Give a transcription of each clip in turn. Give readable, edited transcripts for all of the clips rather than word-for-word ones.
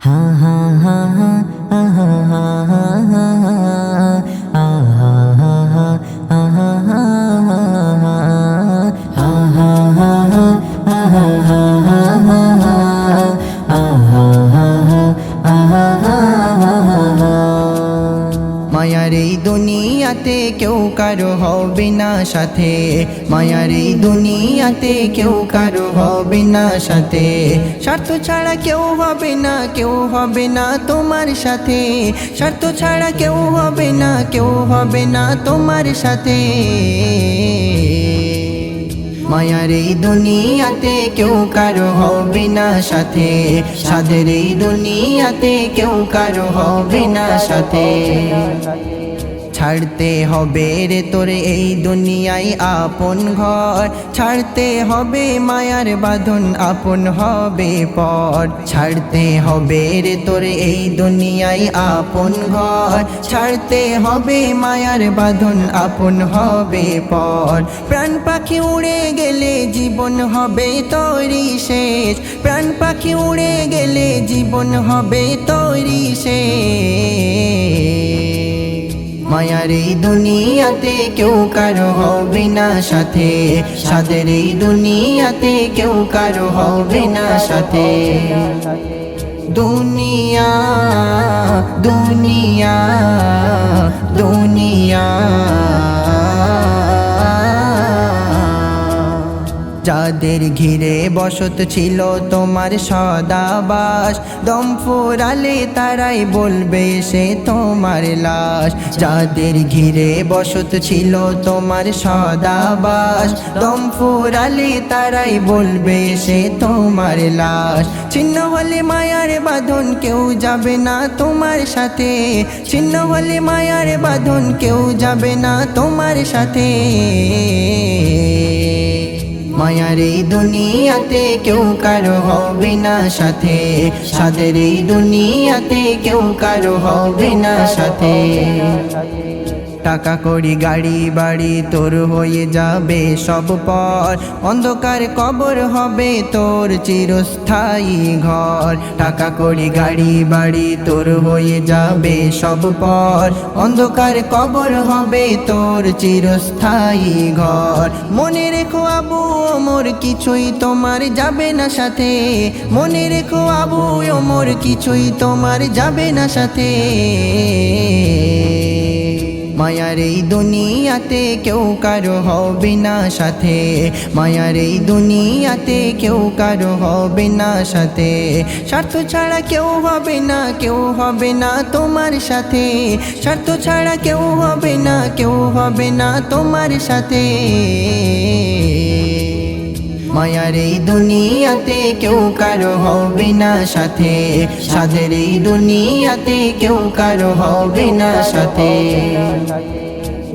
হা হা হা হা আহা হা হা হা আহা হা হা আহা হা হা হা হা হা আহা হা হা আহা হা আহা হা। মায়ার এই দুনিয়াতে কেউ কারো হবে না সাথে, মায়ার এই দুনিয়াতে কেউ কারো হবে না সাথে। স্বার্থ ছাড়া কেউ হবে না, কেউ হবে না তোমার সাথে। স্বার্থ ছাড়া কেউ হবে না, কেউ হবে না তোমার সাথে। মায়ার এই দুনিয়াতে কেউ কারো হবে না সাথে, সাদের এই দুনিয়াতে কেউ কারো হবে না সাথে। ছাড়তে হবে রে তোরে এই দুনিয়ায় আপন ঘর, ছাড়তে হবে মায়ার বাঁধন আপন হবে পর। ছাড়তে হবে রে তোরে এই দুনিয়ায় আপন ঘর, ছাড়তে হবে মায়ার বাঁধন আপন হবে পর। প্রাণ পাখি উড়ে গেলে জীবন হবে তোরই শেষ, প্রাণ পাখি উড়ে গেলে জীবন হবে তোরই শেষ। মায়ার এই দুনিয়াতে কেউ কারো হবে না সাথে, সাদের এই দুনিয়াতে কেউ কারো হবে না সাথে। দুনিয়া দুনিয়া দুনিয়া যাদের ঘিরে বসত ছিল তোমার সদাবাস, দম ফুরালে তারাই বলবে সে তোমার লাশ। যাদের ঘিরে বসত ছিল তোমার সদাবাস, দম ফুরালে তারাই বলবে সে তোমার লাশ। ছিন্ন হলে মায়ার বাঁধন কেউ যাবে না তোমার সাথে, ছিন্ন হলে মায়ার বাঁধন কেউ যাবে না তোমার সাথে। মায়ার এই দুনিয়াতে কেউ কারো হবে না সাথে, সাদের এই দুনিয়াতে কেউ কারো হবে না সাথে। টাকা কড়ি গাড়ি বাড়ি তোর হয়ে যাবে সব পর, অন্ধকার কবর হবে তোর চিরস্থায়ী ঘর। টাকা কড়ি গাড়ি বাড়ি তোর হয়ে যাবে সব পর, অন্ধকার কবর হবে তোর চিরস্থায়ী ঘর। মনে রেখো আবু ওমর কিছুই তোমার যাবে না সাথে, মনে রেখো আবু ওমর কিছুই তোমার যাবে না সাথে। মায়ার এই দুনিয়াতে কেউ কারো হবে না সাথে, মায়ার এই দুনিয়াতে কেউ কারো হবে না সাথে। স্বার্থ ছাড়া কেউ হবে না, কেউ হবে না তোমার সাথে। স্বার্থ ছাড়া কেউ হবে না, কেউ হবে না তোমার সাথে। মায়ার এই দুনিয়াতে কেউ কারো হবে না সাথে, সাদের এই দুনিয়াতে কেউ কারো হবে না সাথে।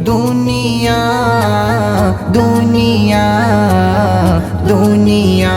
দুনিয়া দুনিয়া দুনিয়া।